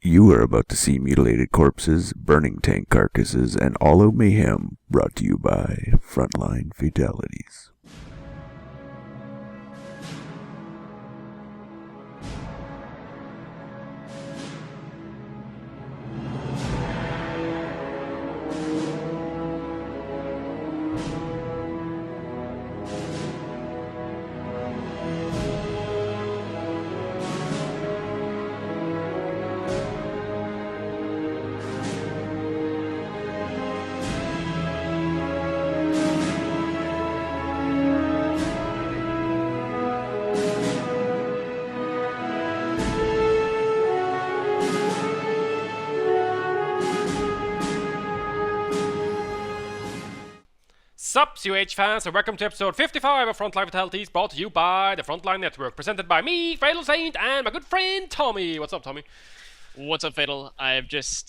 You are about to see mutilated corpses, burning tank carcasses, and all out mayhem, brought to you by Frontline Fatalities. Sup, COH fans, and welcome to episode 55 of Frontline Fatalities, brought to you by the Frontline Network, presented by me, FatalSaint, and my good friend Tommy. What's up, Tommy? What's up, Fatal? I've just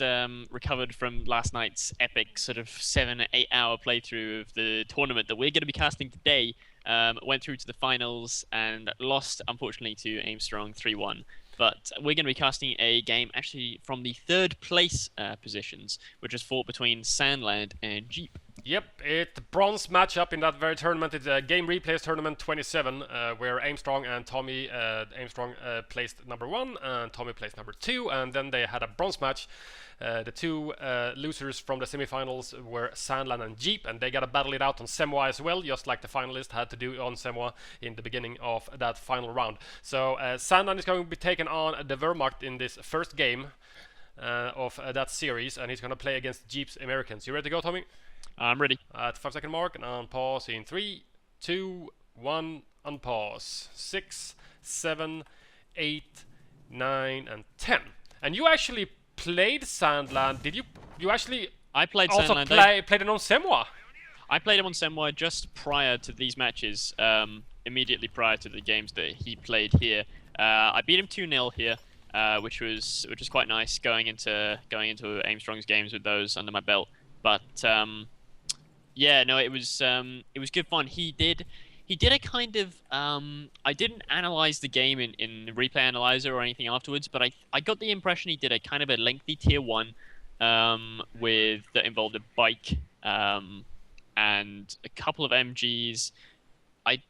recovered from last night's epic sort of 7-8 hour playthrough of the tournament that we're going to be casting today. Went through to the finals and lost, unfortunately, to Aimstrong 3-1. But we're going to be casting a game actually from the third place positions, which is fought between Sandland and Jeep. Yep, it's the bronze matchup in that very tournament. It's a Game Replays Tournament 27, where Aimstrong and Tommy, Aimstrong placed number 1 and Tommy placed number 2, and then they had a bronze match. The two losers from the semifinals were Sandland and Jeep, and they got to battle it out on Semwa as well, just like the finalists had to do on Semwa in the beginning of that final round. So Sandland is going to be taking on the Wehrmacht in this first game of that series, and he's going to play against Jeep's Americans. You ready to go, Tommy? I'm ready. At the 5-second mark, and on pause in 3, 2, 1, unpause. 6, 7, 8, 9, and 10. And you actually played Sandland. Did you? You actually? I played also Sandland. played it on Semwa. I played him on Semwa just prior to these matches. Immediately prior to the games that he played here. I beat him 2-0 here, which was quite nice going into Aimstrong's games with those under my belt. But yeah, no, it was good fun. He did a kind of I didn't analyze the game in the replay analyzer or anything afterwards, but I got the impression he did a kind of a lengthy tier 1 with that involved a bike and a couple of MGs. I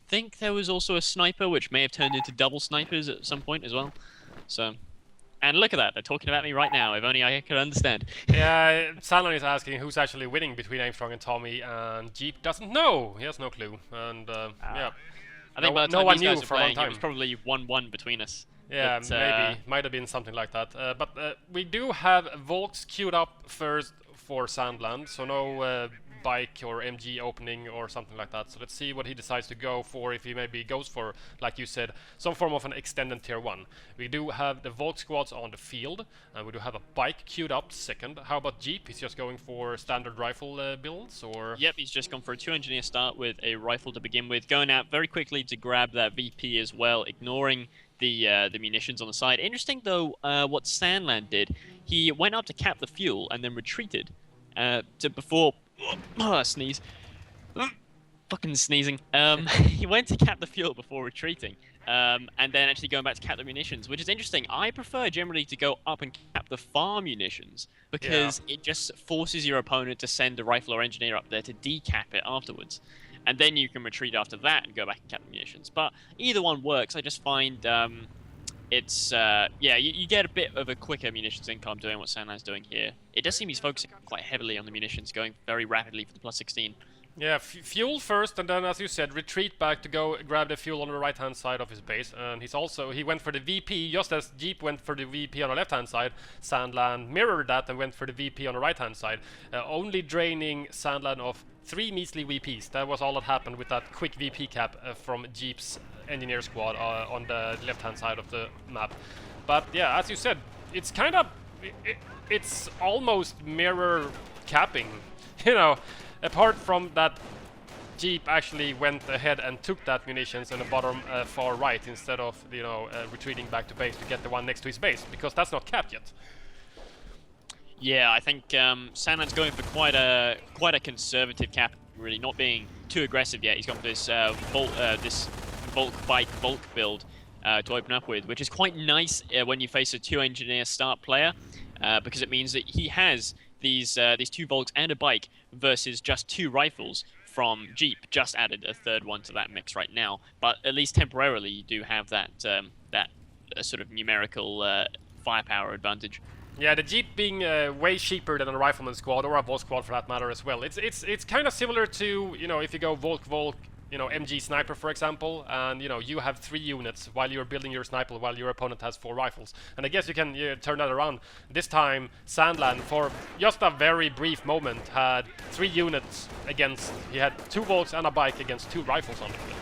think there was also a sniper, which may have turned into double snipers at some point as well. So. And look at that, they're talking about me right now, if only I could understand. Yeah, Sandland is asking who's actually winning between Aimstrong and Tommy, and Jeep doesn't know. He has no clue. And yeah. I think by the no time one these knew guys were for a long playing, time. it was probably 1-1 between us. Yeah, but, maybe. Might have been something like that. But we do have Volks queued up first for Sandland, so no bike or MG opening or something like that. So let's see what he decides to go for, if he maybe goes for, like you said, some form of an extended tier 1. We do have the Volk squads on the field, and we do have a bike queued up second. How about Jeep? He's just going for standard rifle builds, or? Yep, he's just gone for a 2-engineer start with a rifle to begin with, going out very quickly to grab that VP as well, ignoring the munitions on the side. Interesting though, what Sandland did, he went up to cap the fuel and then retreated before sneeze. Fucking sneezing. He went to cap the fuel before retreating, and then actually going back to cap the munitions, which is interesting. I prefer generally to go up and cap the far munitions because it just forces your opponent to send a rifle or engineer up there to decap it afterwards, and then you can retreat after that and go back and cap the munitions. But either one works. I just find it's yeah, you get a bit of a quicker munitions income doing what Sandland's doing here. It does seem he's focusing quite heavily on the munitions, going very rapidly for the plus 16. Yeah, fuel first, and then, as you said, retreat back to go grab the fuel on the right-hand side of his base. And he went for the VP, just as Jeep went for the VP on the left-hand side. Sandland mirrored that and went for the VP on the right-hand side, only draining Sandland of 3 measly VPs. That was all that happened with that quick VP cap from Jeep's engineer squad on the left-hand side of the map. But yeah, as you said, it's kind of it's almost mirror capping, you know. Apart from that, Jeep actually went ahead and took that munitions in the bottom far right instead of, you know, retreating back to base to get the one next to his base, because that's not capped yet. Yeah, I think Sandland's going for quite a conservative cap, really not being too aggressive yet. He's gone for this this bulk bike bulk build, to open up with, which is quite nice when you face a 2-engineer start player, because it means that he has these 2 Volks and a bike versus just 2 rifles from Jeep. Just added a 3rd one to that mix right now, but at least temporarily you do have that sort of numerical firepower advantage. Yeah, the Jeep being way cheaper than a Rifleman squad, or a Volk squad for that matter as well. It's kind of similar to, you know, if you go Volk, you know, MG Sniper for example, and you know, you have 3 units while you're building your sniper while your opponent has 4 rifles. And I guess you can turn that around. This time, Sandland, for just a very brief moment, had 3 units against, he had 2 Volks and a bike against 2 rifles on the field.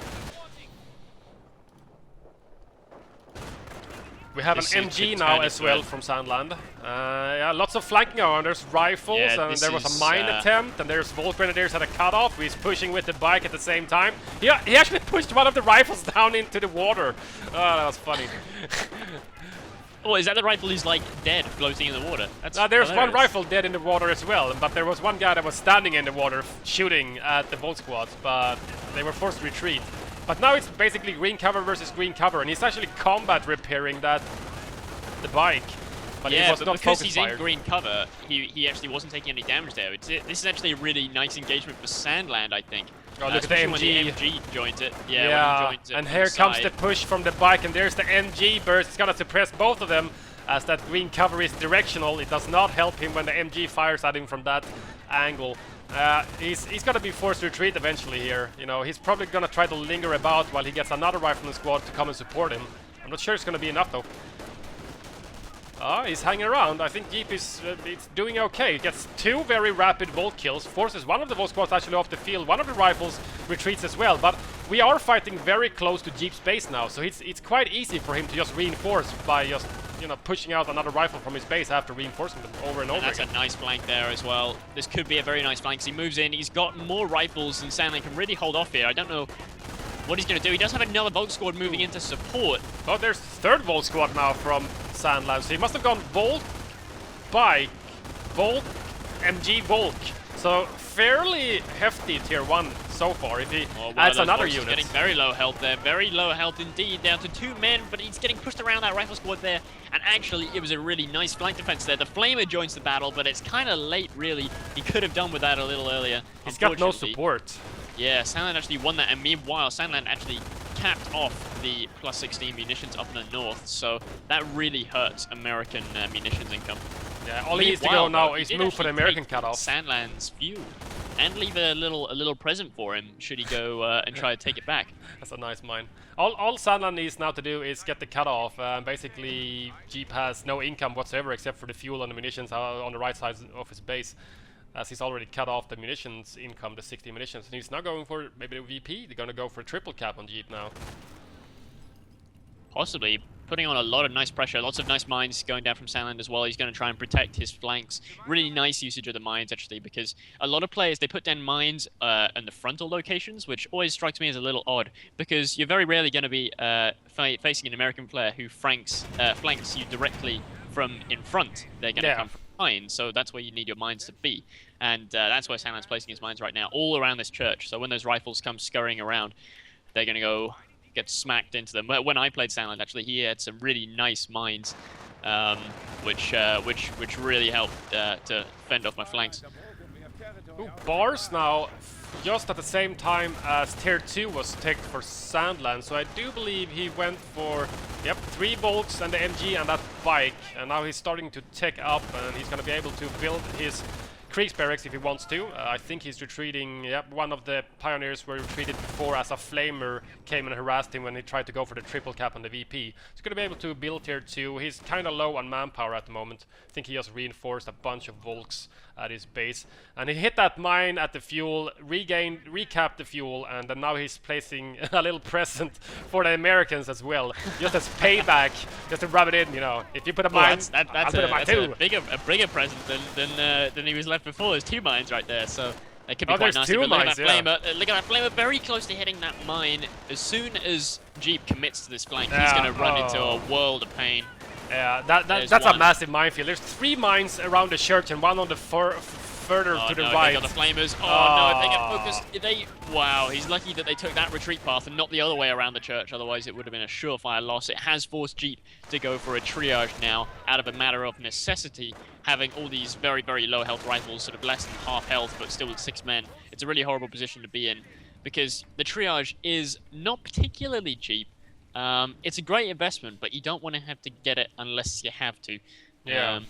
We have an MG now as well from Sandland. Yeah, lots of flanking on. There's rifles, and there was a mine attempt, and there's Volt Grenadiers at a cutoff. He's pushing with the bike at the same time. He actually pushed one of the rifles down into the water. Oh, that was funny. Oh, is that the rifle who's like dead, floating in the water? That's there's hilarious. one rifle dead in the water as well, but there was one guy that was standing in the water shooting at the Volt squads, but they were forced to retreat. But now it's basically green cover versus green cover, and he's actually combat repairing the bike. But yeah, he was but not because focus he's fired. in green cover, he actually wasn't taking any damage there. This is actually a really nice engagement for Sandland, I think. Oh, look at the especially MG. when the MG joins it. Yeah, when he joins it and from here the comes side. the push from the bike, and there's the MG burst. It's gonna suppress both of them, as that green cover is directional. It does not help him when the MG fires at him from that angle. He's gonna be forced to retreat eventually here. You know, he's probably gonna try to linger about while he gets another Rifleman squad to come and support him. I'm not sure it's gonna be enough though. Oh, he's hanging around. I think Jeep is it's doing okay. He gets 2 very rapid Volt kills, forces one of the Volt squads actually off the field. One of the rifles retreats as well, but we are fighting very close to Jeep's base now, so it's quite easy for him to just reinforce by just, you know, pushing out another rifle from his base after reinforcing them over and over That's again. a nice flank there as well. This could be a very nice flank. He moves in. He's got more rifles than Sandland can really hold off here. I don't know what he's going to do. He does have another Volk squad moving into support. Oh, there's 3rd Volt squad now from Sandland, so he must have gone Volt, Bike, Volt, MG, Volk. So fairly hefty tier 1 so far if he adds another unit. Getting very low health there, very low health indeed, down to 2 men, but he's getting pushed around that rifle squad there, and actually it was a really nice flank defense there. The Flamer joins the battle, but it's kind of late really. He could have done with that a little earlier. He's got no support. Yeah, Sandland actually won that, and meanwhile Sandland actually capped off the plus 16 munitions up in the north, so that really hurts American munitions income. Yeah, all he needs to go now is move for the American cutoff. Sandland's fuel, and leave a little present for him should he go and try to take it back. That's a nice mine. All Sandland needs now to do is get the cutoff. Basically, Jeep has no income whatsoever except for the fuel and the munitions on the right side of his base, as he's already cut off the munitions income, the 60 munitions. And he's now going for maybe the VP. They're going to go for a triple cap on Jeep now. Possibly putting on a lot of nice pressure, lots of nice mines going down from Sandland as well. He's going to try and protect his flanks. Really nice usage of the mines actually, because a lot of players, they put down mines in the frontal locations, which always strikes me as a little odd, because you're very rarely going to be facing an American player who flanks you directly from in front. They're going to come from behind, so that's where you need your mines to be. And that's where Sandland's placing his mines right now, all around this church. So when those rifles come scurrying around, they're going to go get smacked into them. When I played Sandland, actually, he had some really nice mines, which really helped to fend off my flanks. Ooh, bars now, just at the same time as tier 2 was ticked for Sandland. So I do believe he went for 3 Volks and the MG and that bike, and now he's starting to tick up, and he's going to be able to build his Krieg's barracks if he wants to. I think he's retreating. Yep, one of the pioneers were retreated before as a flamer came and harassed him when he tried to go for the triple cap on the VP. He's going to be able to build tier 2. He's kind of low on manpower at the moment. I think he just reinforced a bunch of Volks at his base. And he hit that mine at the fuel, recapped the fuel, and then now he's placing a little present for the Americans as well. Just as payback, just to rub it in, you know. If you put a mine, that's a bigger present than he was left before. There's 2 mines right there, so it could be quite nasty. But look at that flamer very close to hitting that mine. As soon as Jeep commits to this flank, he's going to run into a world of pain. Yeah, that's a massive minefield. There's 3 mines around the church and one on the further to the no, right. They got the flamers. Oh no, they get focused. Wow, he's lucky that they took that retreat path and not the other way around the church. Otherwise, it would have been a surefire loss. It has forced Jeep to go for a triage now, out of a matter of necessity, having all these very, very low health rifles, sort of less than half health, but still with 6 men. It's a really horrible position to be in, because the triage is not particularly cheap. It's a great investment, but you don't want to have to get it unless you have to. Yeah.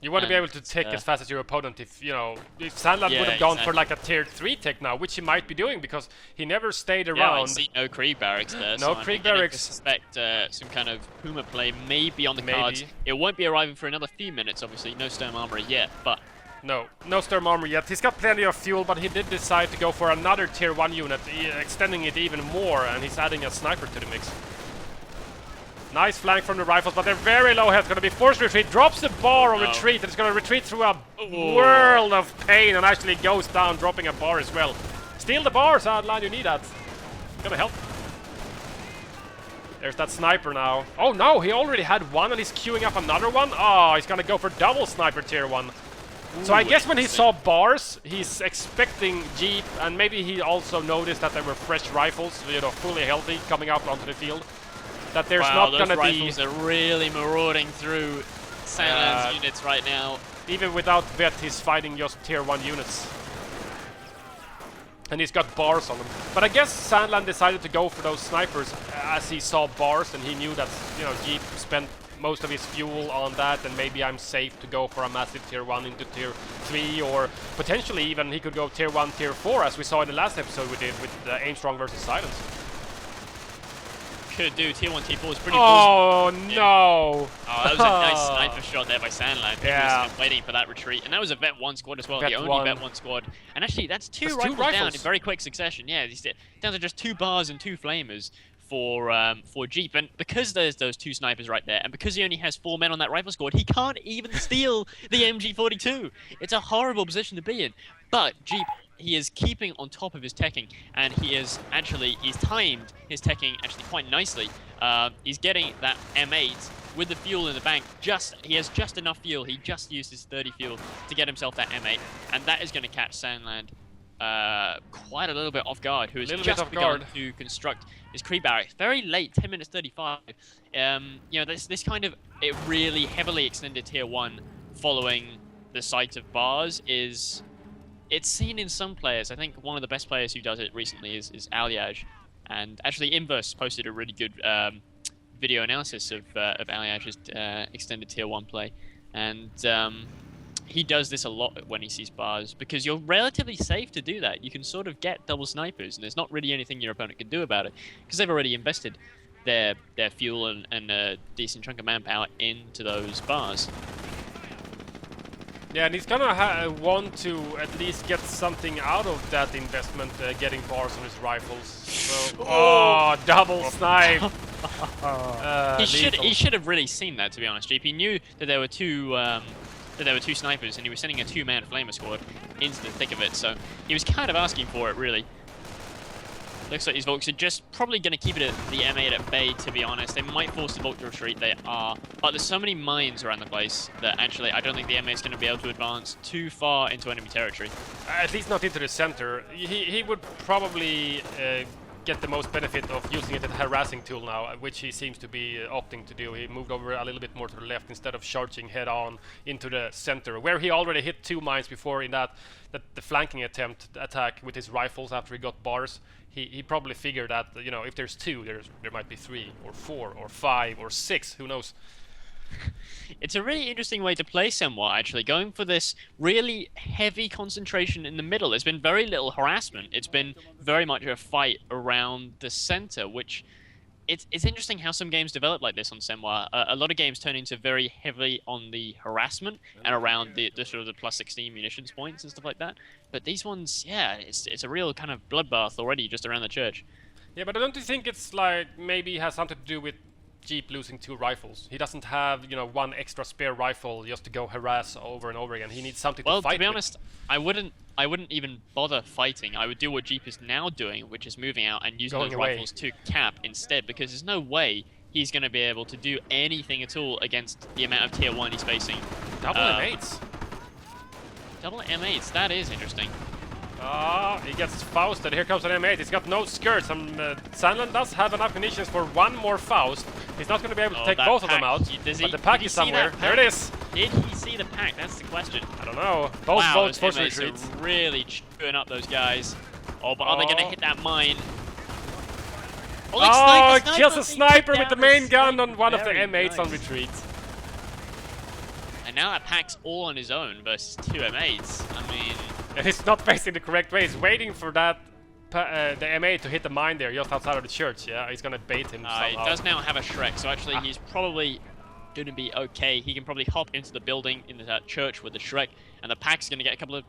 You want to be able to tick as fast as your opponent if, you know, if Sandland would have gone for like a tier 3 tick now, which he might be doing because he never stayed around. Yeah, I see no Krieg barracks there. No so Krieg I'm barracks. To suspect some kind of Puma play may be on the cards. It won't be arriving for another few minutes, obviously. No Sturm Armorer yet, but... No Sturm Armor yet. He's got plenty of fuel, but he did decide to go for another tier 1 unit, extending it even more, and he's adding a sniper to the mix. Nice flank from the rifles, but they're very low health. Going to be forced retreat. Drops the bar on retreat, and it's going to retreat through a world of pain, and actually goes down, dropping a bar as well. Steal the bar, Sandland. You need that. Gonna help. There's that sniper now. Oh no, he already had one, and he's queuing up another one. Oh, he's going to go for double sniper tier 1. So I guess when he saw bars, he's expecting Jeep, and maybe he also noticed that there were fresh rifles, you know, fully healthy, coming out onto the field. That there's not going to be... rifles are really marauding through Sandland's units right now. Even without vet, he's fighting just tier 1 units. And he's got bars on them. But I guess Sandland decided to go for those snipers as he saw bars, and he knew that, you know, Jeep spent most of his fuel on that, and maybe I'm safe to go for a massive tier 1 into tier 3, or potentially even he could go tier 1, tier 4, as we saw in the last episode we did with Aim Strong versus Silence. Could do tier 1, tier 4 is pretty no! Oh, that was a nice sniper shot there by Sandland. He was waiting for that retreat, and that was a vet 1 squad as well, the only vet 1 squad. And actually, that's two rifles down in very quick succession. Yeah, he's down to just 2 bars and 2 flamers for Jeep, and because there's those 2 snipers right there, and because he only has 4 men on that rifle squad, he can't even steal the MG42. It's a horrible position to be in. But Jeep, he is keeping on top of his teching, and he's timed his teching actually quite nicely. He's getting that M8 with the fuel in the bank. He has just enough fuel. He just used his 30 fuel to get himself that M8, and that is going to catch Sandland quite a little bit off guard, who has just begun to construct his Krieg barracks very late, 10 minutes 35. You know, this kind of really heavily extended tier 1 following the sight of bars it's seen in some players. I think one of the best players who does it recently is Alyaj, and actually Inverse posted a really good video analysis of Alyaj's extended tier 1 play, and he does this a lot when he sees bars, because you're relatively safe to do that. You can sort of get double snipers, and there's not really anything your opponent can do about it, because they've already invested their fuel and a decent chunk of manpower into those bars. Yeah, and he's gonna want to at least get something out of that investment, getting bars on his rifles. So, double snipe! He should have really seen that, to be honest, Jeep. He knew that there were two snipers, and he was sending a 2-man flamer squad into the thick of it, so he was kind of asking for it, really. Looks like these Volks are just probably going to keep it at the M8 at bay, to be honest. They might force the Volk to retreat, they are. But there's so many mines around the place that actually I don't think the M8 is going to be able to advance too far into enemy territory. At least not into the center. He would probably get the most benefit of using it as a harassing tool now, which he seems to be opting to do. He moved over a little bit more to the left instead of charging head on into the center, where he already hit 2 mines before in the flanking attack with his rifles after he got bars. He probably figured that, you know, if there's 2, there might be 3 or 4 or 5 or 6, who knows. It's a really interesting way to play Senwa, actually, going for this really heavy concentration in the middle. There's been very little harassment. It's been very much a fight around the center, which it's interesting how some games develop like this on Senwa. A lot of games turn into very heavily on the harassment and around the sort of the plus 16 munitions points and stuff like that. But these ones, yeah, it's a real kind of bloodbath already just around the church. Yeah, but don't you think it's like maybe it has something to do with Jeep losing 2 rifles? He doesn't have, you know, 1 extra spare rifle just to go harass over and over again. He needs something to fight with. Well, to be honest, I wouldn't even bother fighting. I would do what Jeep is now doing, which is moving out and using those rifles to cap instead, because there's no way he's going to be able to do anything at all against the amount of tier 1 he's facing. Double M8s. Double M8s, that is interesting. He gets Fausted. Here comes an M8. He's got no skirts. Sandland does have enough munitions for one more Faust. He's not going to be able to take both of them out. But the pack is somewhere. There it is. Did he see the pack? That's the question. I don't know. Both wow, boats those force M8s retreats. are really chewing up those guys. Oh, but are they going to hit that mine? Oh, kills a sniper with the main gun on one of the M8s on retreat. And now that pack's all on his own versus 2 M8s. I mean... And he's not facing the correct way. He's waiting for that the M8 to hit the mine there just outside of the church. Yeah, he's gonna bait him somehow. He does now have a Shrek, so actually he's probably gonna be okay. He can probably hop into the building in that church with the Shrek, and the pack's gonna get a couple of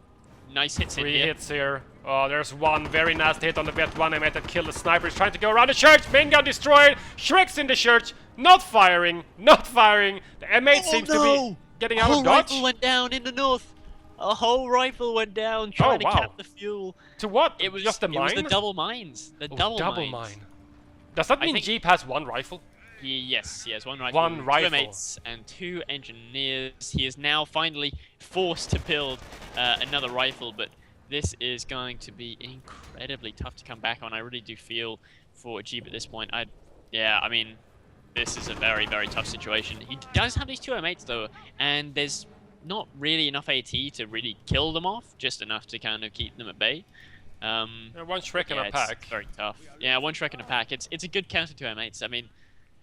nice hits in here. 3 hits here. Oh, there's one very nasty hit on the Vet 1 M8 that killed the sniper. He's trying to go around the church. Main gun destroyed. Shrek's in the church. Not firing. Not firing. The M8 seems to be getting out of dodge. Rifle went down in the north. A whole rifle went down trying to cap the fuel. To what? It was just the mine? It was the double mines. The double mines. Does that mean Jeep has 1 rifle? Yes, he has 1 rifle. 1 rifle. 2 M8s and 2 engineers. He is now finally forced to build another rifle, but this is going to be incredibly tough to come back on. I really do feel for Jeep at this point. I mean, this is a very, very tough situation. He does have these 2 M8s though, and there's not really enough AT to really kill them off, just enough to kind of keep them at bay. 1 Shrek in a pack. It's very tough. Yeah, 1 Shrek in a pack. It's a good counter to M8s. I mean,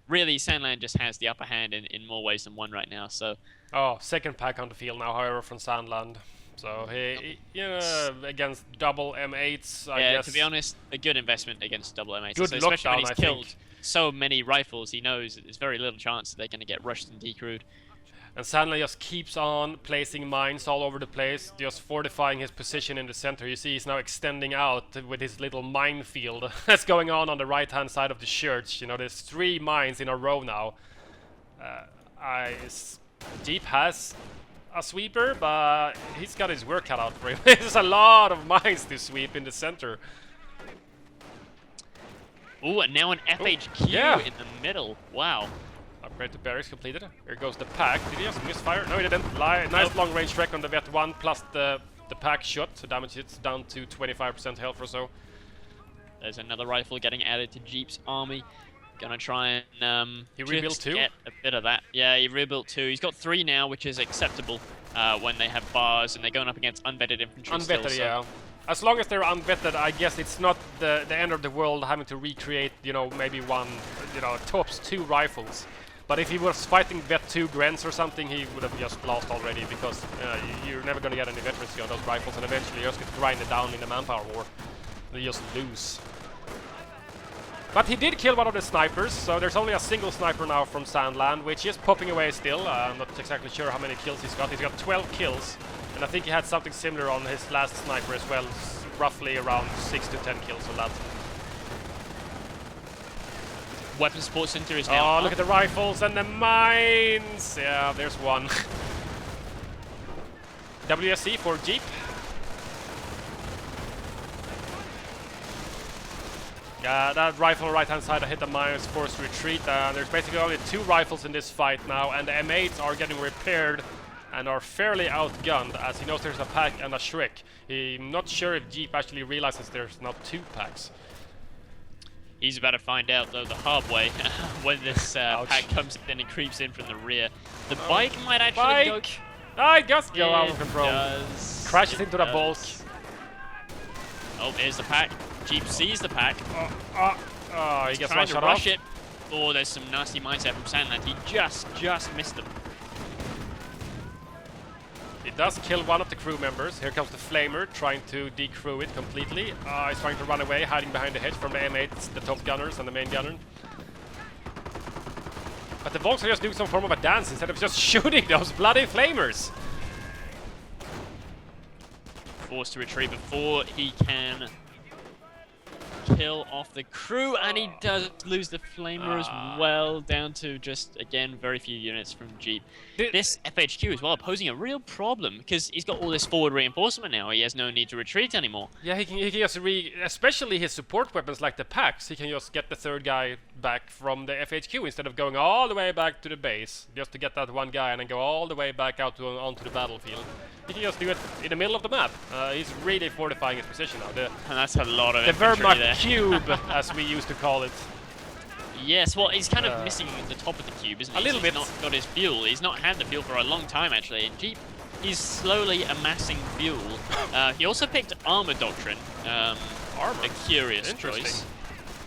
really, Sandland just has the upper hand in more ways than one right now. So. Oh, 2nd pack on the field now, however, from Sandland. So he against double M8s, I guess. To be honest, a good investment against double M8s. Good so especially when he's I killed think. So many rifles, he knows there's very little chance that they're going to get rushed and decrewed. And Sandland just keeps on placing mines all over the place, just fortifying his position in the center. You see he's now extending out with his little minefield that's going on the right-hand side of the church. You know, there's 3 mines in a row now. Jeep has a sweeper, but he's got his work cut out for him. There's a lot of mines to sweep in the center. Ooh, and now an FHQ in the middle. Wow. Upgrade to barracks completed. Here goes the pack. Did he just misfire? No, he didn't. Nice long range wreck on the Vet 1 plus the pack shot. So damage hits down to 25% health or so. There's another rifle getting added to Jeep's army. Gonna try and he rebuilt 2? Get a bit of that. Yeah, he rebuilt 2. He's got 3 now, which is acceptable when they have bars and they're going up against unvetted infantry. Unvetted, still, yeah. As long as they're unvetted, I guess it's not the end of the world having to recreate, you know, maybe one, you know, tops 2 rifles. But if he was fighting Vet 2 Grens or something, he would have just lost already because you're never going to get any veterancy on those rifles, and eventually you're just going to grind it down in the manpower war. They just lose. But he did kill one of the snipers, so there's only a single sniper now from Sandland, which is popping away still. I'm not exactly sure how many kills he's got. He's got 12 kills, and I think he had something similar on his last sniper as well, roughly around 6 to 10 kills on that. Weapon support center is now. Oh, look at the rifles and the mines! Yeah, there's one. WSC for Jeep. Yeah, that rifle on the right-hand side hit the mine, is forced to retreat. There's basically only 2 rifles in this fight now, and the M8s are getting repaired and are fairly outgunned, as he knows there's a pack and a Shrek. I'm not sure if Jeep actually realizes there's not 2 packs. He's about to find out, though, the hard way when this pack comes in and creeps in from the rear. The bike might actually go... I just go out of control. Crashes into the bulk. Oh, there's the pack. Jeep sees the pack. He gets trying to one rush shot it. Oh, there's some nasty mines there from Sandland. He just missed them. It does kill one of the crew members. Here comes the Flamer, trying to decrew it completely. He's trying to run away, hiding behind the hedge from the M8s, the top gunners and the main gunner. But the Volks are just doing some form of a dance instead of just shooting those bloody Flamers. Forced to retreat before he can kill off the crew, and he does lose the flamer as well, down to just, again, very few units from Jeep. This FHQ as well posing a real problem, because he's got all this forward reinforcement now. He has no need to retreat anymore. Yeah, he can just especially his support weapons like the packs, he can just get the third guy back from the FHQ instead of going all the way back to the base, just to get that one guy and then go all the way back out onto the battlefield. He can just do it in the middle of the map. He's really fortifying his position now. And that's a lot of the infantry Wehrmacht cube, as we used to call it. Yes, well, he's kind of missing the top of the cube, isn't he? A little bit. He's not got his fuel. He's not had the fuel for a long time, actually. And Jeep, he's slowly amassing fuel. He also picked Armor Doctrine. Armor? A curious choice.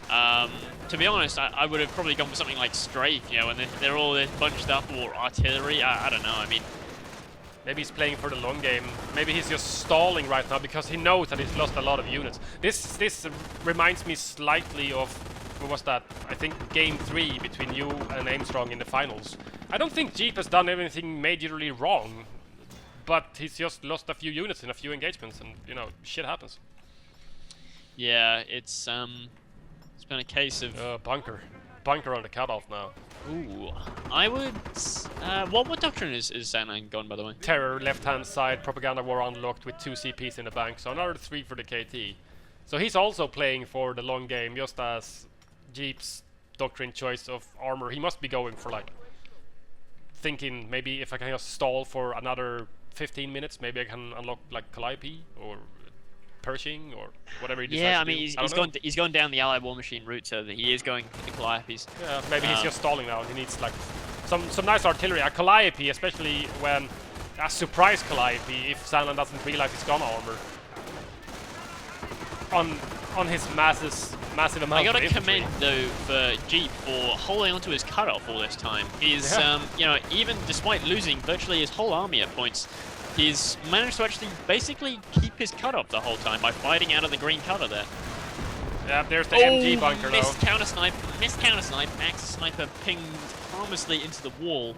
To be honest, I would have probably gone for something like Strafe, you know, when they're all bunched up, or Artillery. I don't know, I mean... Maybe he's playing for the long game. Maybe he's just stalling right now because he knows that he's lost a lot of units. This reminds me slightly of, what was that? I think Game 3 between you and Armstrong in the finals. I don't think Jeep has done anything majorly wrong, but he's just lost a few units in a few engagements, and you know, shit happens. Yeah, it's been a case of bunker on the cutoff now. Ooh, I would. What doctrine is Sandland gone, by the way? Terror, left-hand side, propaganda war unlocked with 2 CPs in the bank, so another 3 for the KT. So he's also playing for the long game, just as Jeep's doctrine choice of armor. He must be going for like thinking maybe if I can just stall for another 15 minutes, maybe I can unlock like Calliope or Pershing or whatever he decides yeah, I to mean, do. he's gone down the Allied War Machine route, so that he is going for the Calliopes. Yeah, maybe he's just stalling now. He needs like some nice artillery. A Calliope, especially when a surprise Calliope, if Sandland doesn't realize it's gonna armor on his massive amount. I gotta of infantry. commend though for Jeep for holding onto his cutoff all this time. He's you know, even despite losing virtually his whole army at points, he's managed to actually basically keep his cutoff the whole time by fighting out of the green cover there. Yeah, there's the MG bunker though. Missed counter snipe, Axis sniper pinged harmlessly into the wall.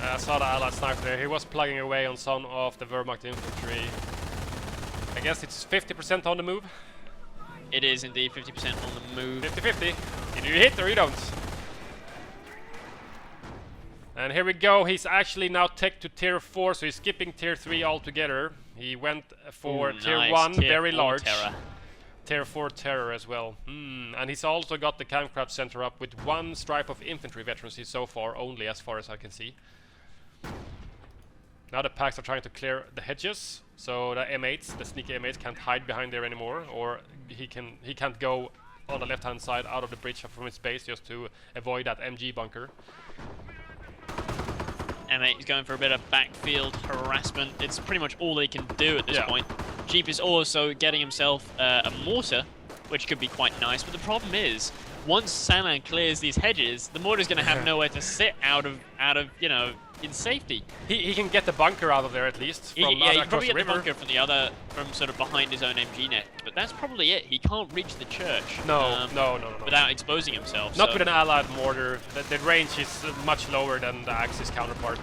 I saw the Allied sniper there. He was plugging away on some of the Wehrmacht infantry. I guess it's 50% on the move. It is indeed 50% on the move. 50-50. Either you hit or you don't. And here we go. He's actually now tech to tier 4, so he's skipping tier 3 altogether. He went for tier nice. 1, tier very 4 large. terror. Tier 4 terror as well. And he's also got the Campcraft Center up with 1 stripe of infantry veterancy so far, only as far as I can see. Now the packs are trying to clear the hedges, so the M8s, the sneaky M8s, can't hide behind there anymore, or he can't go on the left-hand side out of the bridge from his base just to avoid that MG bunker. M8 is going for a bit of backfield harassment. It's pretty much all they can do at this point. Jeep is also getting himself a mortar, which could be quite nice, but the problem is, once Sandland clears these hedges, the mortar's going to have nowhere to sit out of you know, in safety. He can get the bunker out of there at least. From Yeah, he can probably the get the river. bunker from sort of behind his own MG net, but that's probably it. He can't reach the church. No. Without exposing himself. Not so. with an allied mortar. The range is much lower than the Axis counterpart.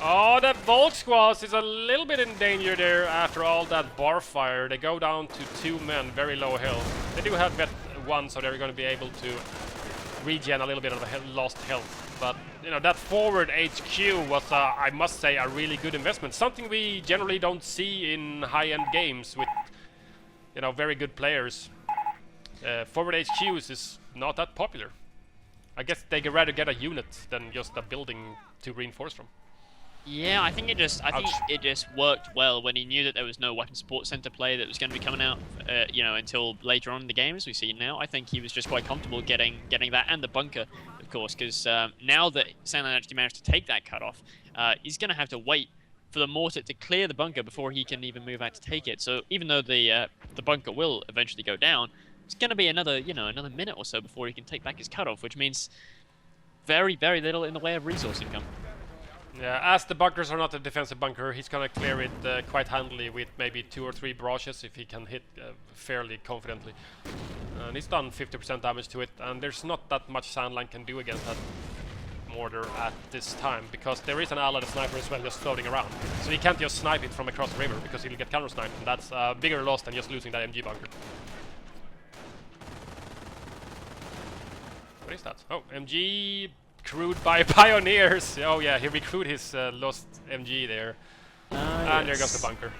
Oh, the Volksquads is a little bit in danger there after all that bar fire. They go down to 2 men, very low health. They do have vet 1, so they're going to be able to regen a little bit of the lost health. But, you know, that forward HQ was, I must say, a really good investment. Something we generally don't see in high-end games with, you know, very good players. Forward HQs is not that popular. I guess they could rather get a unit than just a building to reinforce from. Yeah, I think it just worked well when he knew that there was no weapon support center play that was going to be coming out, you know, until later on in the game, as we see now. I think he was just quite comfortable getting that and the bunker, of course, because now that Sandland actually managed to take that cutoff, he's going to have to wait for the mortar to clear the bunker before he can even move out to take it. So even though the bunker will eventually go down, it's going to be another minute or so before he can take back his cutoff, which means very, very little in the way of resource income. Yeah, as the bunkers are not a defensive bunker, he's gonna clear it quite handily with maybe 2 or 3 barrages if he can hit fairly confidently. And he's done 50% damage to it, and there's not that much Sandland can do against that mortar at this time, because there is an allied sniper as well just floating around. So he can't just snipe it from across the river, because he'll get counter-sniped, and that's a bigger loss than just losing that MG bunker. What is that? Oh, MG crewed by pioneers! Oh yeah, he recruited his lost MG there. And there goes the bunker.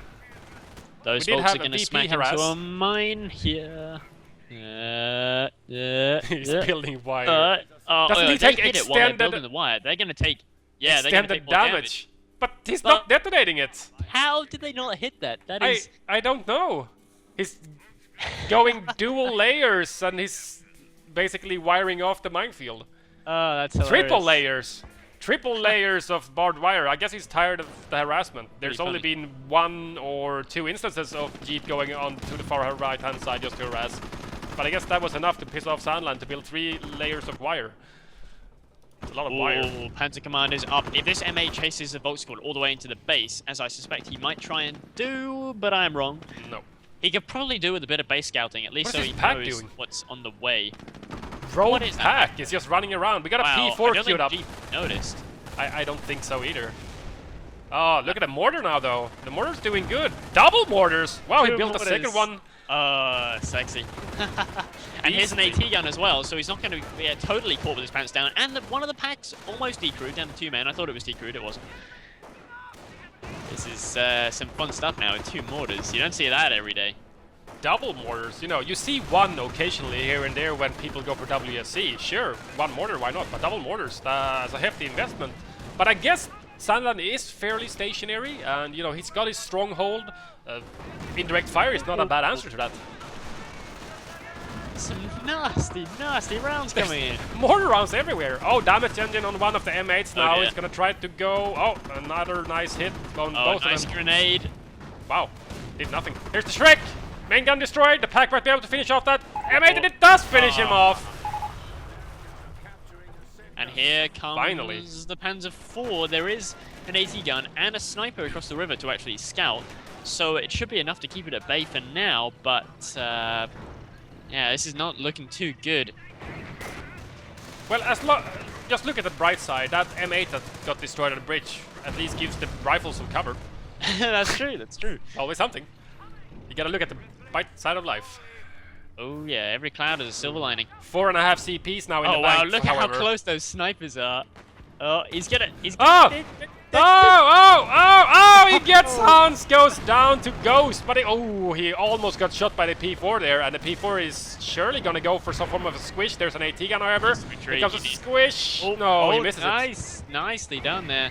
Those folks are going to smack into a mine here. He's building wire. Doesn't he take extended while they're building the wire? They're going to take extended damage. But he's not detonating it. How did they not hit that? That is. I don't know. He's going dual layers and he's basically wiring off the minefield. Oh, that's hilarious. Triple layers of barbed wire. I guess he's tired of the harassment. There's only been 1 or 2 instances of Jeep going on to the far right-hand side just to harass. But I guess that was enough to piss off Sandland to build 3 layers of wire. A lot of wire. Panzer Command is up. If this M8 chases the Volt Squad all the way into the base, as I suspect he might try and do, but I am wrong. No. He could probably do with a bit of base scouting, at least so he knows what's on the way. Rogue pack is just running around. We got a P4 queued up. Noticed. I don't think so either. Oh, look at the mortar now, though. The mortar's doing good. Double mortars! Wow, he built a second one. Sexy. And here's an AT gun as well, so he's not going to be totally caught with his pants down. And one of the packs almost decrewed down to 2 men. I thought it was decrewed, it wasn't. This is some fun stuff now with 2 mortars. You don't see that every day. Double mortars, you know, you see one occasionally here and there when people go for WSC. Sure, 1 mortar, why not? But double mortars, that's a hefty investment. But I guess Sandland is fairly stationary, and you know, he's got his stronghold. Indirect fire is not a bad answer to that. Some nasty, nasty rounds coming in. Mortar rounds everywhere. Oh, damage engine on one of the M8s now. It's gonna try to go. Oh, another nice hit on both of them. Nice grenade. Wow, did nothing. Here's the Shrek. Main gun destroyed. The pack might be able to finish off that M8, and it does finish him off. And here comes finally the Panzer IV. There is an AT gun and a sniper across the river to actually scout, so it should be enough to keep it at bay for now. But yeah, this is not looking too good. Well, just look at the bright side. That M8 that got destroyed on the bridge at least gives the rifle some cover. That's true. That's true. Always something. You gotta look at the bright side of life. Oh yeah, every cloud is a silver lining. 4.5 CPs now in the bank. Oh wow, look how close those snipers are. Oh, he's gonna... He gets Hans, goes down to Ghost, but he almost got shot by the P4 there, and the P4 is surely gonna go for some form of a squish. There's an AT gun, however. Here comes a squish. He misses it. Nicely done there.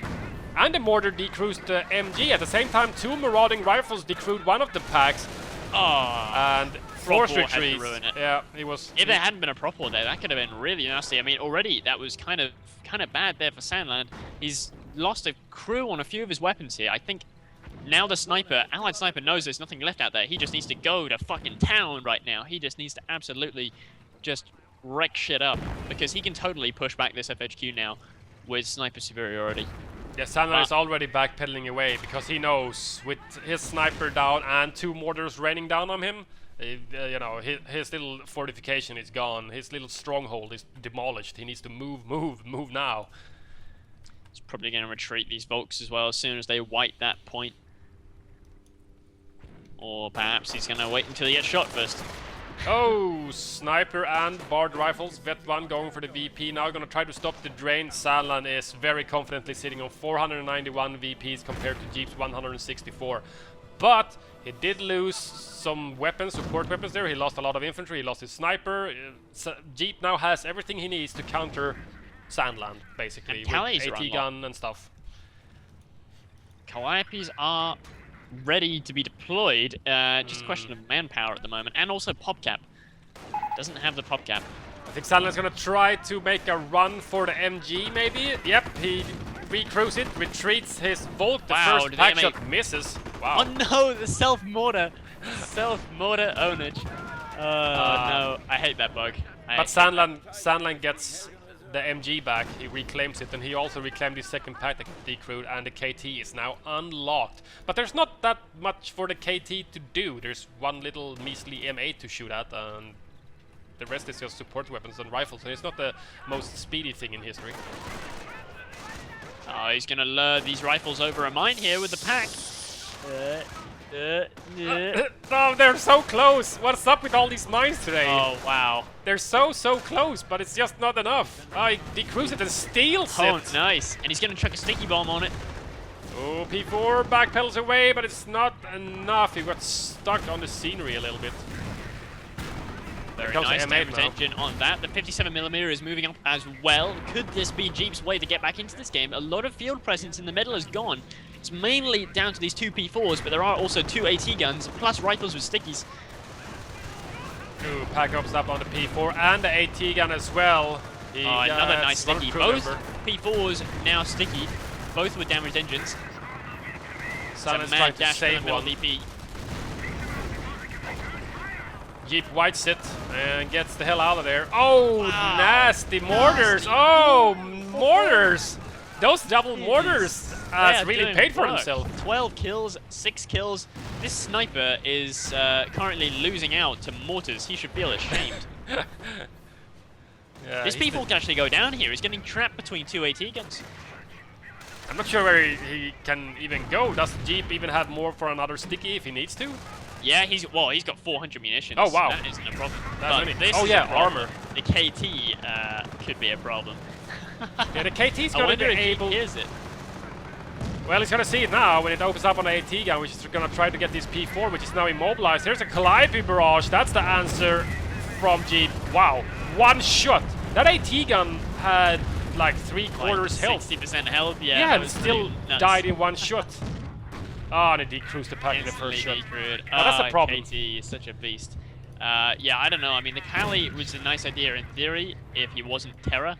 And the mortar decreased the MG. At the same time, 2 marauding rifles decrewed one of the packs. And forced retreat. Yeah, it was. If there hadn't been a prop war there, that could have been really nasty. I mean, already that was kind of bad there for Sandland. He's lost a crew on a few of his weapons here. I think now the sniper, allied sniper, knows there's nothing left out there. He just needs to go to fucking town right now. He just needs to absolutely just wreck shit up, because he can totally push back this FHQ now with sniper superiority. Yeah, Sandland is already backpedaling away because he knows with his sniper down and 2 mortars raining down on him, you know, his little fortification is gone. His little stronghold is demolished. He needs to move now. He's probably going to retreat these Volks as well as soon as they wipe that point. Or perhaps he's going to wait until he gets shot first. Oh, sniper and barred rifles. Vet 1 going for the VP. Now going to try to stop the drain. Sandland is very confidently sitting on 491 VPs compared to Jeep's 164. But he did lose some weapons, support weapons there. He lost a lot of infantry. He lost his sniper. Jeep now has everything he needs to counter Sandland, basically, with AT gun and stuff. Calliopes are ready to be deployed. Just a question of manpower at the moment, and also PopCap. Doesn't have the PopCap. I think Sandland's gonna try to make a run for the MG, maybe. Yep, he recruits it, retreats his Volt. The first pack shot misses. Wow. Oh no, the self-mortar. Self-mortar ownage. No, I hate that bug. But Sandland gets the MG back. He reclaims it, and he also reclaimed his second pack that decrewed, and the KT is now unlocked. But there's not that much for the KT to do. There's one little measly M8 to shoot at, and the rest is just support weapons and rifles, and it's not the most speedy thing in history. Oh, he's going to lure these rifles over a mine here with the pack. Oh, they're so close. What's up with all these mines today? Oh, wow. They're so close, but it's just not enough. He decrews it and steals it. Oh, nice. And he's going to chuck a sticky bomb on it. Oh, P4 backpedals away, but it's not enough. He got stuck on the scenery a little bit. Very nice damage engine on that. The 57mm is moving up as well. Could this be Jeep's way to get back into this game? A lot of field presence in the middle is gone. It's mainly down to these two P4s, but there are also two AT guns, plus rifles with stickies. Ooh, pack ups up on the P4 and the AT gun as well. Another nice sticky. Both P4s now sticky, both with damaged engines. Sandland's trying to save one. DP. Jeep whites it and gets the hell out of there. Oh, wow. Nasty mortars! Oh, mortars! Those double mortars has really paid for himself. 12 kills, 6 kills. This sniper is currently losing out to mortars. He should feel ashamed. This P4 can actually go down here. He's getting trapped between two AT guns. I'm not sure where he can even go. Does Jeep even have more for another sticky if he needs to? Yeah, he's got 400 munitions. Oh wow, that isn't a problem. Oh yeah, armor. The KT could be a problem. Yeah, the KT's gonna be able. Hears it. Well, he's gonna see it now when it opens up on the AT gun, which is gonna try to get this P4, which is now immobilized. Here's a Calliope barrage. That's the answer from Jeep. Wow, one shot. That AT gun had like 3/4 health. 60% health. Yeah. Yeah, and still died in one shot. Oh, and it decreased the pack in the first shot. Oh, that's a problem. KT is such a beast. Yeah, I don't know. I mean, the Cali was a nice idea in theory if he wasn't Terra.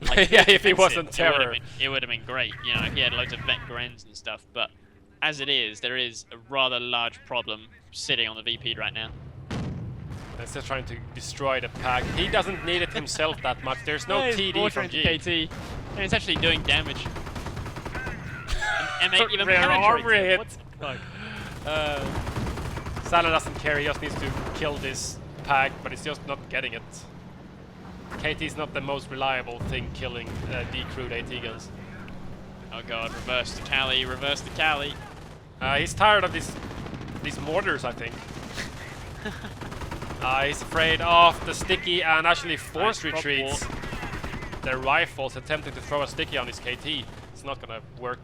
Like, yeah, if he wasn't Terror. It would have been great, you know, if he had loads of vet Grens and stuff. But as it is, there is a rather large problem sitting on the VP right now. He's just trying to destroy the pack. He doesn't need it himself that much. There's no TD from G. KT, and it's actually doing damage. and even rare armor hit. What the fuck? Sandland doesn't care. He just needs to kill this pack, but he's just not getting it. KT is not the most reliable thing killing decrewed AT guns. Oh god, reverse the Cali, reverse the Cali. He's tired of these mortars, I think. He's afraid of the sticky and actually force retreats their rifles, attempting to throw a sticky on his KT. It's not gonna work.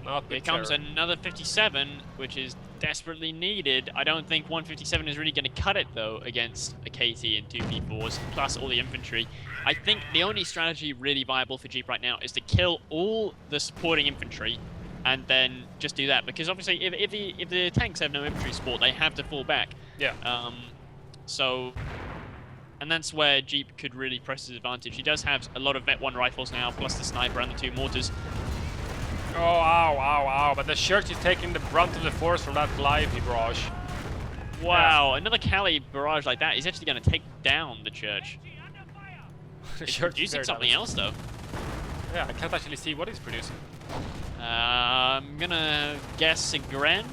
Not Here comes another 57, which is desperately needed. I don't think 157 is really going to cut it, though, against a KT and two P4s, plus all the infantry. I think the only strategy really viable for Jeep right now is to kill all the supporting infantry and then just do that. Because obviously, if the tanks have no infantry support, they have to fall back. Yeah. And that's where Jeep could really press his advantage. He does have a lot of Vet 1 rifles now, plus the sniper and the two mortars. Oh, ow, ow, ow. But the Church is taking the brunt of the force from that Calliope barrage. Wow, another Cali barrage like that is actually going to take down the Church. It's producing something else, though. Yeah, I can't actually see what he's producing. I'm going to guess a Gren.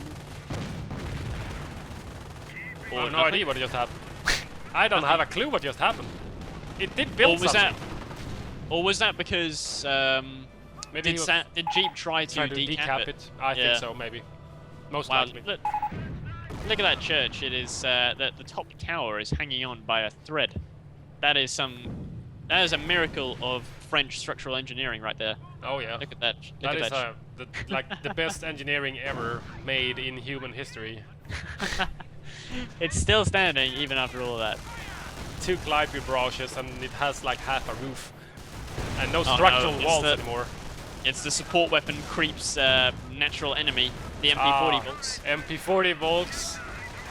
I have no idea what just happened. I don't have a clue what just happened. It did build something. Or was that because... maybe did Jeep try to decap it? I think so, maybe. Most likely. Look at that church. It is the top tower is hanging on by a thread. That is a miracle of French structural engineering right there. Oh yeah. Look at that. That is the best engineering ever made in human history. It's still standing even after all of that. 2 Calliope barrages and it has like half a roof. And no structural walls anymore. It's the support weapon Creep's natural enemy, the MP40 Volks. MP40 Volks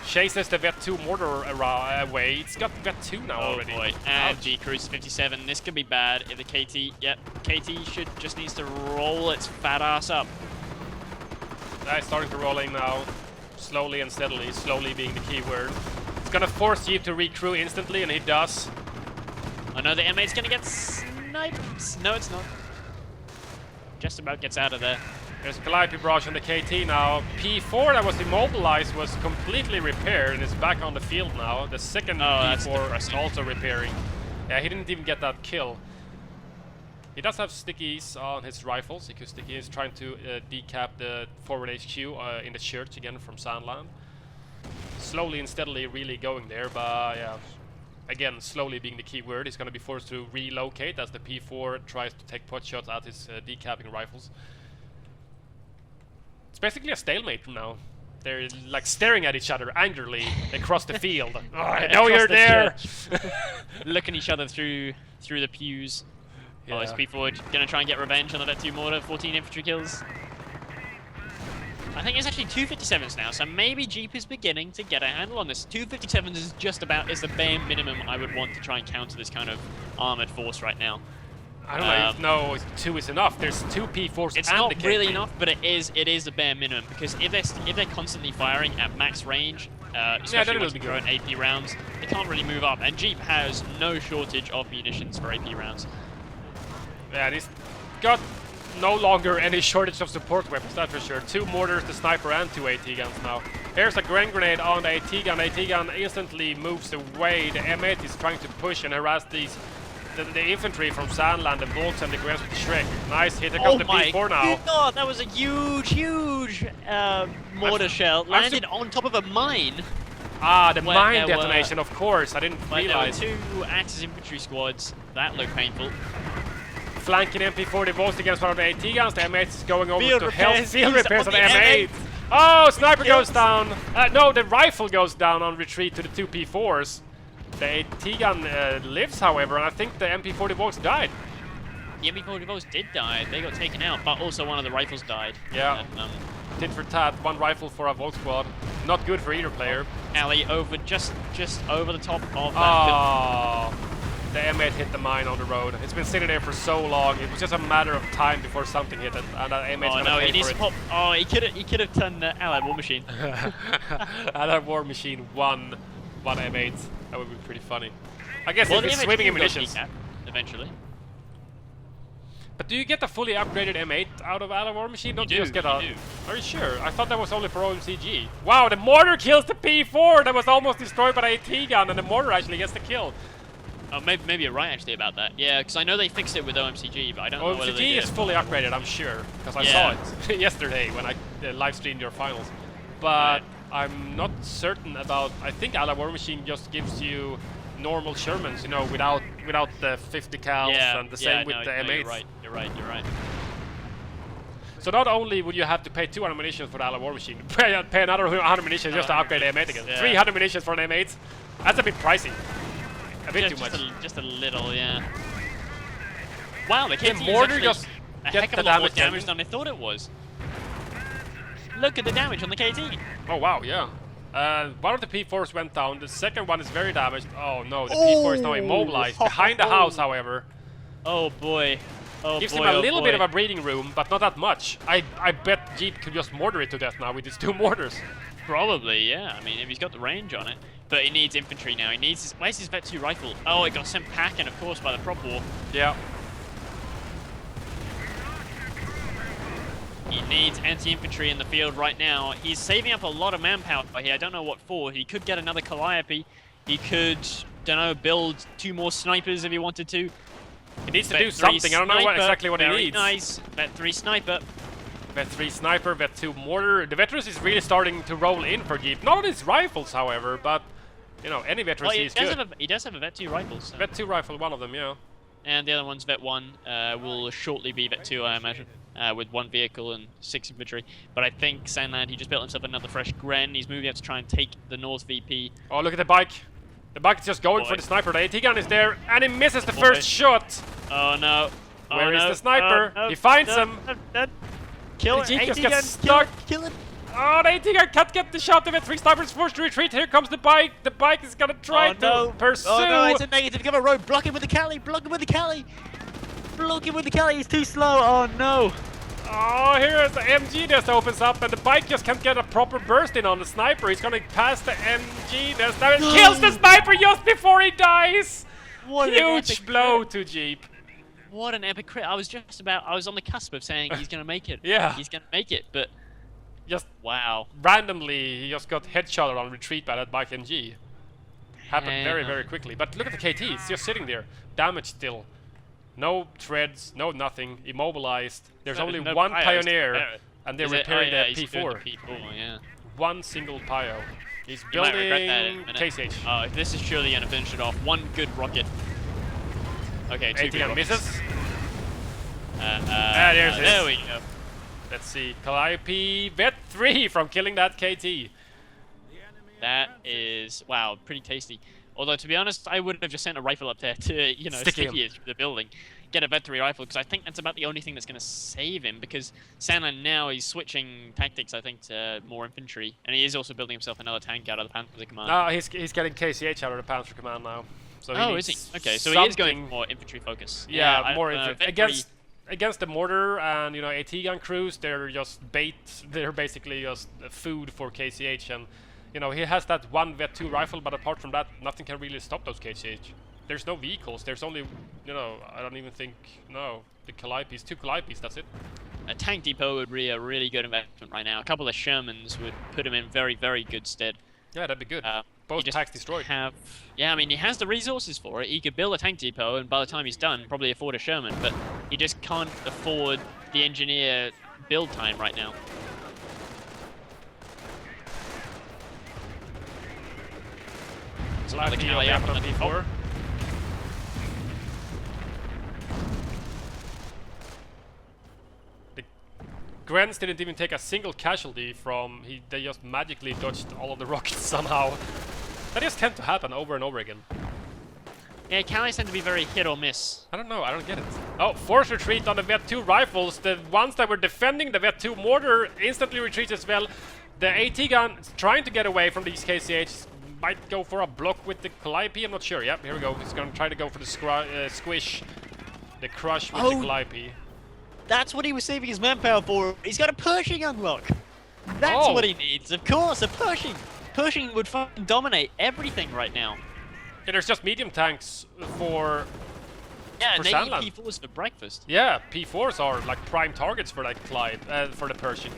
chases the Vet 2 mortar away. It's got Vet 2 now already. Boy. And G-Cruise 57. This could be bad if the KT... Yep, KT just needs to roll its fat ass up. It's starting to roll in now. Slowly and steadily. Slowly being the key word. It's gonna force Jeep to recrew instantly, and he does. Oh no, the M8's gonna get sniped. No, it's not. Just about gets out of there. There's a Calliope barrage on the KT now. P4 that was immobilized was completely repaired and is back on the field now. The second P4 is also repairing. Yeah, he didn't even get that kill. He does have stickies on his rifles. He is trying to decap the forward HQ in the church again from Sandland. Slowly and steadily really going there, but yeah, again, slowly being the key word. He's going to be forced to relocate as the P4 tries to take pot shots at his decapping rifles. It's basically a stalemate now. They're like staring at each other angrily across the field. Oh, I know you're there! Looking each other through the pews. Yeah. Oh, is P4 gonna try and get revenge on the Vet 2 mortar? 14 infantry kills. I think it's actually 257s now, so maybe Jeep is beginning to get a handle on this. 257s is just about the bare minimum I would want to try and counter this kind of armored force right now. I don't know if 2 is enough. There's 2 P4s it's and not the KT. really enough, but it is a bare minimum, because if they're constantly firing at max range, especially when they're throwing AP rounds, they can't really move up, and Jeep has no shortage of munitions for AP rounds. Yeah, and he's got no longer any shortage of support weapons, that's for sure. 2 mortars, the sniper, and 2 AT guns now. Here's a grand grenade on the AT gun. AT gun instantly moves away. The M8 is trying to push and harass the infantry from Sandland, the Volks and the Grants with the Shrek. Nice hit. Here comes the P4 now. Good God, that was a huge mortar shell. Landed on top of a mine. Ah, the mine detonation, of course. I didn't realize. There were 2 Axis infantry squads. That looked painful. Flanking MP40 Volks against one of the AT guns. The M8 is going over Field to repairs. help field repairs on the M8. Oh, sniper goes down. No, the rifle goes down on retreat to the 2 P4s. The AT gun lives, however, and I think the MP40 Volks died. The MP40 Volks did die. They got taken out, but also one of the rifles died. Yeah. And, tit for tat, 1 rifle for a Volk squad. Not good for either player. Alley over just over the top of that. Oh, the M8 hit the mine on the road. It's been sitting there for so long. It was just a matter of time before something hit it, and that M8's gonna pay for it. Pop. Oh, he could have done Allied War Machine. Allied War Machine one M8. That would be pretty funny. I guess if it's swimming in munitions. Eventually. But do you get the fully upgraded M8 out of Allied War Machine? Don't you just get a... Are you sure? I thought that was only for OMCG. Wow, the mortar kills the P4 that was almost destroyed by the AT gun, and the mortar actually gets the kill. Oh, maybe you're right actually about that. Yeah, because I know they fixed it with OMCG, but I don't know whether they did. OMCG is fully upgraded, I'm sure, because I saw it yesterday when I live streamed your finals. But I'm not certain about. I think Allied War Machine just gives you normal Shermans, you know, without the 50 cals, and the same with the M8s. You're right. So not only would you have to pay 200 munitions for the Allied War Machine, pay another 100 munitions just to upgrade the M8 again. Yeah. 300 munitions for an M8. That's a bit pricey. A bit too much. Just a little, yeah. Wow, the KT mortar just a get heck of the a lot more damage damage than I thought it was. Look at the damage on the KT. Oh wow, yeah. One of the P4s went down. The second one is very damaged. Oh no, the P4 is now immobilized behind the house, however. Oh boy. Gives him a little bit of a breathing room, but not that much. I bet Jeep could just mortar it to death now with his 2 mortars. Probably, yeah. I mean, if he's got the range on it. But he needs infantry now. He needs his... Where's his Vet 2 rifle? Oh, it got sent packing, of course, by the prop war. Yeah. He needs anti-infantry in the field right now. He's saving up a lot of manpower here. I don't know what for. He could get another Calliope. He could, don't know, build 2 more snipers if he wanted to. He needs to do something. I don't know exactly what he needs. Nice. Vet 3 sniper. Vet 3 sniper, Vet 2 mortar. The veterans is really starting to roll in for Jeep. Not on his rifles, however, but you know, any veterans is good. He does have a Vet 2 rifle. So. Vet 2 rifle, one of them, yeah. And the other one's Vet 1. Will shortly be Vet 2, I imagine. With 1 vehicle and 6 infantry. But I think Sandland, he just built himself another fresh Gren. He's moving up to try and take the North VP. Oh, look at the bike. The bike is just going for the sniper. The AT gun is there, and he misses the first shot. Oh no. Where is the sniper? He finds him. Kill the it. Jeep just gets stuck. Kill it. Oh, the AT gun can't get the shot. The Vet 3 sniper's forced to retreat. Here comes the bike. The bike is gonna try to pursue. Oh no, it's a negative. Give a road. Block him with the Cali. Block him with the Cali. Block him with the Cali. He's too slow. Oh no. Oh, here's the MG just opens up, and the bike just can't get a proper burst in on the sniper. He's gonna pass the MG. Kills the sniper just before he dies. What huge blow to Jeep. What an epic crit. I was on the cusp of saying he's gonna make it. Yeah. He's gonna make it, but just wow. Randomly, he just got headshotted on retreat by that bike MG. Happened very, very quickly. But look at the KT. It's just sitting there. Damaged still. No treads, no nothing, immobilized. There's only no one Pyos. Pioneer, and they're repairing the he's doing P4. the P4, yeah. One single Pio. He's You might regret that in building a minute. KCH. Oh, this is surely going to finish it off. One good rocket. Okay, two good ATM rockets. misses. There we go. Let's see, Calliope Vet 3 from killing that KT. That is, wow, pretty tasty. Although, to be honest, I would have just sent a rifle up there to, you know, Sticky sticky it through the building. Get a veterinary rifle, because I think that's about the only thing that's going to save him, because Sandland now he's switching tactics, I think, to more infantry. And he is also building himself another tank out of the Panzer Command. No, he's getting KCH out of the Panzer Command now. So oh, needs is he? Okay, so he is something- going more infantry focus. Yeah, more infantry. against the mortar and, you know, AT gun crews, they're just bait. They're basically just food for KCH, and you know, he has that one Vet 2 rifle, but apart from that, nothing can really stop those KCH. There's no vehicles. There's only, you know, I don't even think, no, the Calipes, 2 Calipes, that's it. A tank depot would be a really good investment right now. A couple of Shermans would put him in very, very good stead. Yeah, that'd be good. He Both just tanks destroyed. Yeah, I mean, he has the resources for it. He could build a tank depot, and by the time he's done, probably afford a Sherman, but he just can't afford the engineer build time right now. Another Another Cali Cali up up on on P4. The Grens didn't even take a single casualty from, they just magically dodged all of the rockets somehow. That just tend to happen over and over again. Yeah, Calis tend to be very hit or miss. I don't know, I don't get it. Oh, forced retreat on the Vet 2 rifles. The ones that were defending the Vet 2 mortar instantly retreat as well. The AT gun is trying to get away from these KCH. Might go for a block with the Calliope, I'm not sure. Yep, here we go. He's gonna try to go for the squish. The crush with the Calliope. That's what he was saving his manpower for. He's got a Pershing unlock. That's what he needs, of course, a Pershing. Pershing would fucking dominate everything right now. Yeah, there's just medium tanks for Yeah, and they Sandland. eat P4s for breakfast. Yeah, P4s are like prime targets for that Clyde, for the Pershing.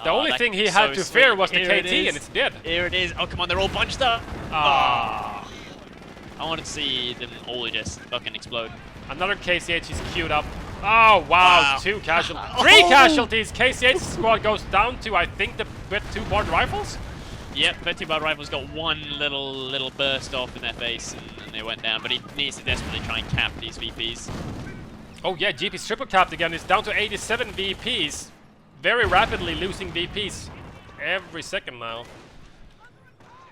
The only thing he had to fear was the KT, and it's dead. Here it is. Oh, come on, they're all bunched up. Ah. I wanted to see them all just fucking explode. Another KCH is queued up. Oh, wow. 2 casualties. 3 casualties! KCH squad goes down to, I think, the Vet 2 board rifles? Yep, Vetibard Rifle's got one little burst off in their face, and they went down, but he needs to desperately try and cap these VPs. Oh yeah, GP's triple capped again. It's down to 87 VPs. Very rapidly losing VPs every second now.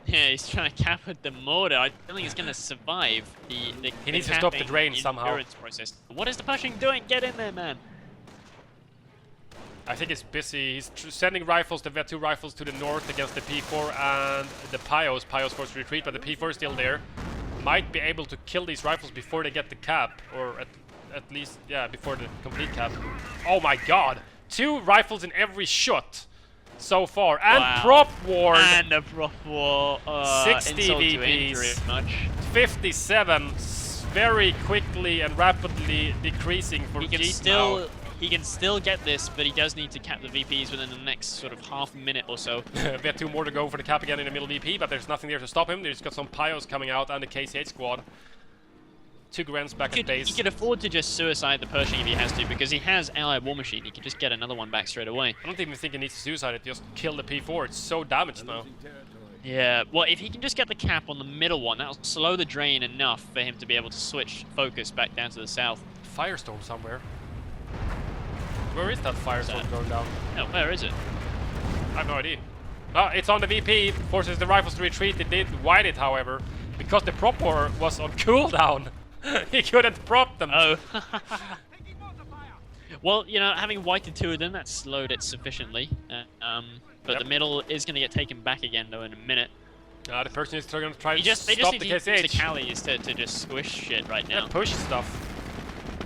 Yeah, he's trying to cap with the mortar. I don't think he's going to survive the He needs to stop the capping drain somehow. endurance process. What is the Pershing doing? Get in there, man. I think he's busy. He's sending rifles, the Vet 2 rifles, to the north against the P4 and the Pios. Pios forced retreat, but the P4 is still there. Might be able to kill these rifles before they get the cap, or at least, yeah, before the complete cap. Oh my god! 2 rifles in every shot so far, and prop war. And a prop war. 60 insult to VPs. injury, much. 57, very quickly and rapidly decreasing for Jeep now. He can still get this, but he does need to cap the VPs within the next sort of half minute or so. Vet 2 more to go for the cap again in the middle VP, but there's nothing there to stop him. There's got some Pios coming out and the KCH squad. 2 Grens back at base. He could afford to just suicide the Pershing if he has to, because he has Allied War Machine. He can just get another one back straight away. I don't even think he needs to suicide it, just kill the P4. It's so damaged now. Yeah, well, if he can just get the cap on the middle one, that'll slow the drain enough for him to be able to switch focus back down to the south. Firestorm somewhere. Where is that firestorm going down? No, where is it? I have no idea. Oh, it's on the VP. Forces the rifles to retreat. It did wide it, however, because the prop war was on cooldown. He couldn't prop them. Oh. Well, you know, having whited 2 of them, that slowed it sufficiently. But the middle is going to get taken back again, though, in a minute. The person is going to try to They stop just the need to use the KCH. Callies to just squish shit right now. Yeah, push stuff.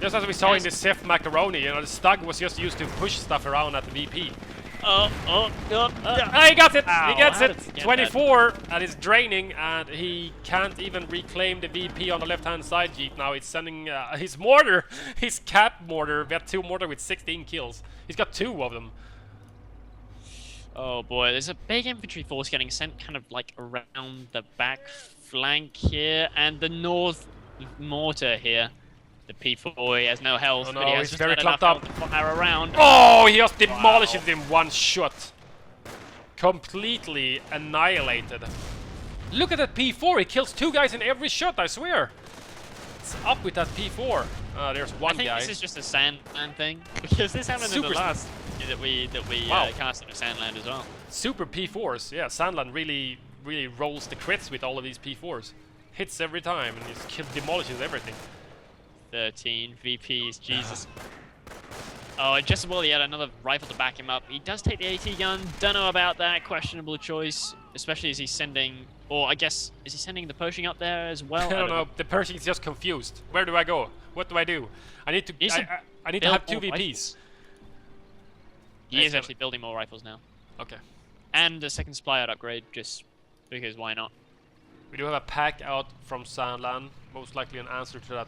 Just as we saw in the Seth Macaroni, you know, the Stug was just used to push stuff around at the VP. Oh, He got it! Ow, He gets how it! did he get 24, and it's draining, and he can't even reclaim the VP on the left-hand side, Jeep. Now it's sending his mortar, his cap mortar, Vet 2 mortar with 16 kills. He's got 2 of them. Oh boy, there's a big infantry force getting sent kind of like around the back flank here, and the north mortar here. The P4, he has no health, Oh no, but he has he's just very had enough clumped health to fire around. Oh, he just demolishes it in one shot. Completely annihilated. Look at that P4, he kills 2 guys in every shot, I swear. It's up with that P4. There's one I think guy. this is just a Sandland thing, because this happened in the Super last that we Wow. cast into Sandland as well. Super P4s, yeah, Sandland really rolls the crits with all of these P4s. Hits every time and just demolishes everything. 13 VPs, Jesus. Oh, and just as well he had another rifle to back him up. He does take the AT gun, don't know about that, questionable choice, especially as he's sending, or I guess, is he sending the Pershing up there as well? I don't know, the Pershing's just confused. Where do I go? What do I do? I need to I need to have 2 build more VPs. He is actually building more rifles now. Okay. And a second supply out upgrade, just because why not? We do have a pack out from Sandland, most likely an answer to that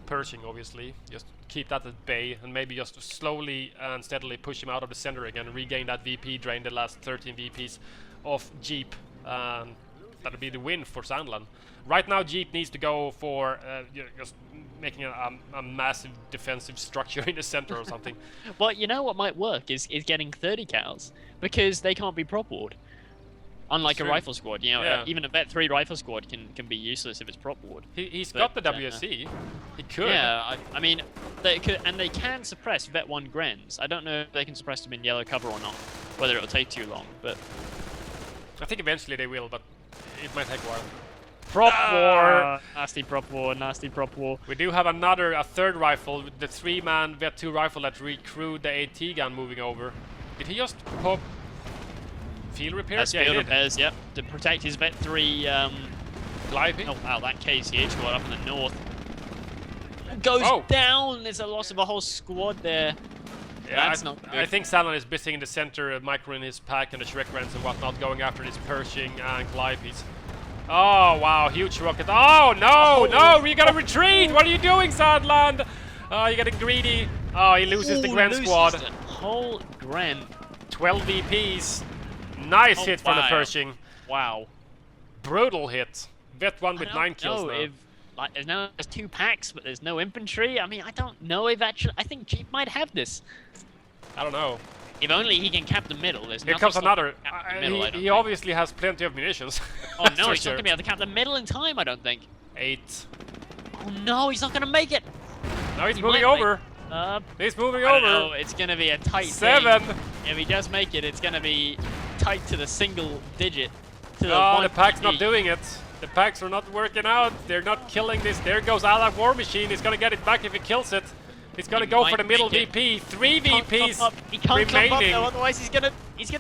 Pershing, obviously. Just keep that at bay and maybe just slowly and steadily push him out of the center again and regain that VP, drain the last 13 VPs off Jeep. That'll be the win for Sandland. Right now Jeep needs to go for just making a massive defensive structure in the center or something. Well, you know what might work is getting 30 cals, because they can't be prop ward. Unlike a rifle squad, you know, Yeah. even a Vet 3 rifle squad can be useless if it's prop ward. He's But, got the WSC. He could. Yeah, I mean, they could, and they can suppress Vet 1 Grens. I don't know if they can suppress them in yellow cover or not, whether it'll take too long, but... I think eventually they will, but it might take a while. Prop war! Nasty prop war, nasty prop war. We do have a third rifle, with the 3-man Vet 2 rifle that recruit the AT gun moving over. Did he just pop field repairs? That's Yeah, field he did. repairs, yep, to protect his Vet 3, Gliding. oh wow, that KCH squad up in the north goes down! There's a loss of a whole squad there. Yeah, That's not good. I think Sandland is busy in the center, micro in his pack and the Shrek Rents and whatnot, going after this Pershing and Glide piece. Oh wow, huge rocket. Oh no, no, you gotta retreat! What are you doing, Sandland? Oh, you're getting greedy. Oh, he loses the Gren squad. The whole Gren. 12 VPs. Nice hit from the wow. Pershing. Wow. Brutal hit. Vet 1 with 9 kills now. If, like, there's 2 packs, but there's no infantry. I mean, I don't know if actually. I think Jeep might have this. I don't know. If only he can cap the middle. There's Here nothing comes stopping another. him cap the middle, I don't He think. obviously has plenty of munitions. Oh no, he's not gonna be able to cap the middle in time. I don't think. 8. Oh no, he's not gonna make it. Now he's He moving might over. Make, He's moving I don't over. know, it's gonna be a tight 7. thing. If he does make it, it's gonna be tight to the single digit. To the Oh, one the pack's not VP. doing it. The packs are not working out. They're not killing this. There goes Alak War Machine. He's gonna get it back if he kills it. He's gonna He go for might the middle make it. VP. 3 He can't VPs clump up. He can't clump up remaining. though, otherwise he's gonna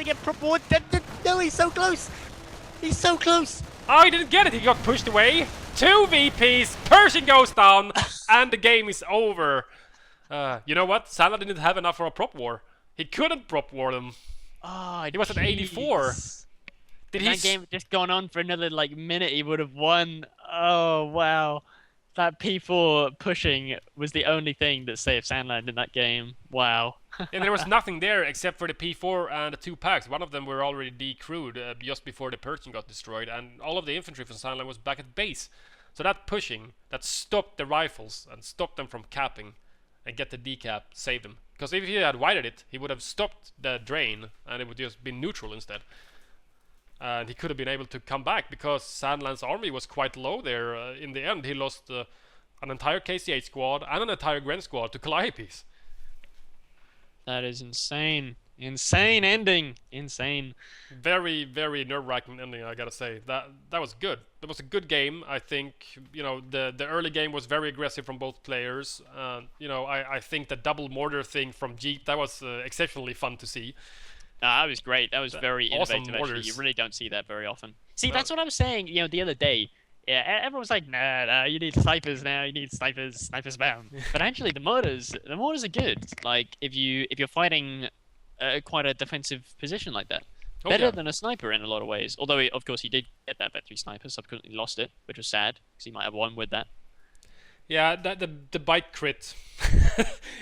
get prop ward. No, he's so close. He's so close. Oh, he didn't get it. He got pushed away. 2 VPs. Pershing goes down, and the game is over. You know what? Sandland didn't have enough for a prop war. He couldn't prop war them. Oh, He was at 84. Did he? That game had just gone on for another like minute, he would have won. Oh wow, that P4 pushing was the only thing that saved Sandland in that game. Wow. And there was nothing there except for the P4 and the 2 packs. One of them were already decrewed just before the Pershing got destroyed, and all of the infantry from Sandland was back at base. So that pushing, that stopped the rifles and stopped them from capping and get the decap, saved them. Because if he had widened it, he would have stopped the drain and it would just be neutral instead. And he could have been able to come back because Sandland's army was quite low there. In the end, he lost an entire KCH squad and an entire Gren squad to Calliope's. That is insane. Insane ending. Insane. Very, very nerve-wracking ending, I gotta say. That was good. That was a good game. I think, you know, the early game was very aggressive from both players. You know, I think the double mortar thing from Jeep, that was exceptionally fun to see. That was great. That was very awesome innovative, actually. mortars. You really don't see that very often. See, No. that's what I was saying, you know, the other day. Yeah, everyone was like, nah, you need snipers now. You need snipers, sniper spam. But actually, the mortars are good. Like, if you're fighting quite a defensive position like that, Oh, better yeah. than a sniper in a lot of ways. Although, of course, he did get that Vet 3 sniper, subsequently lost it, which was sad because he might have won with that. Yeah, the bike crit.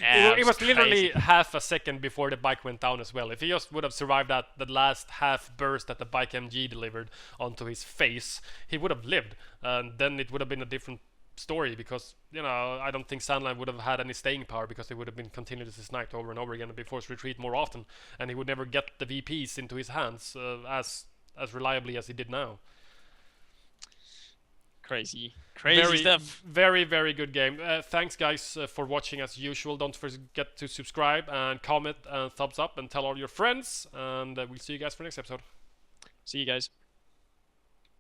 Yeah, it was literally crazy. half a second before the bike went down as well. If he just would have survived that last half burst that the bike MG delivered onto his face, he would have lived. And then it would have been a different story, because I don't think Sandland would have had any staying power, because they would have been continuously sniped over and over again and be forced to retreat more often, and he would never get the VPs into his hands as reliably as he did now. Crazy Very, stuff. very, very good game. Thanks, guys, for watching as usual. Don't forget to subscribe and comment and thumbs up and tell all your friends. And we'll see you guys for next episode. See you guys.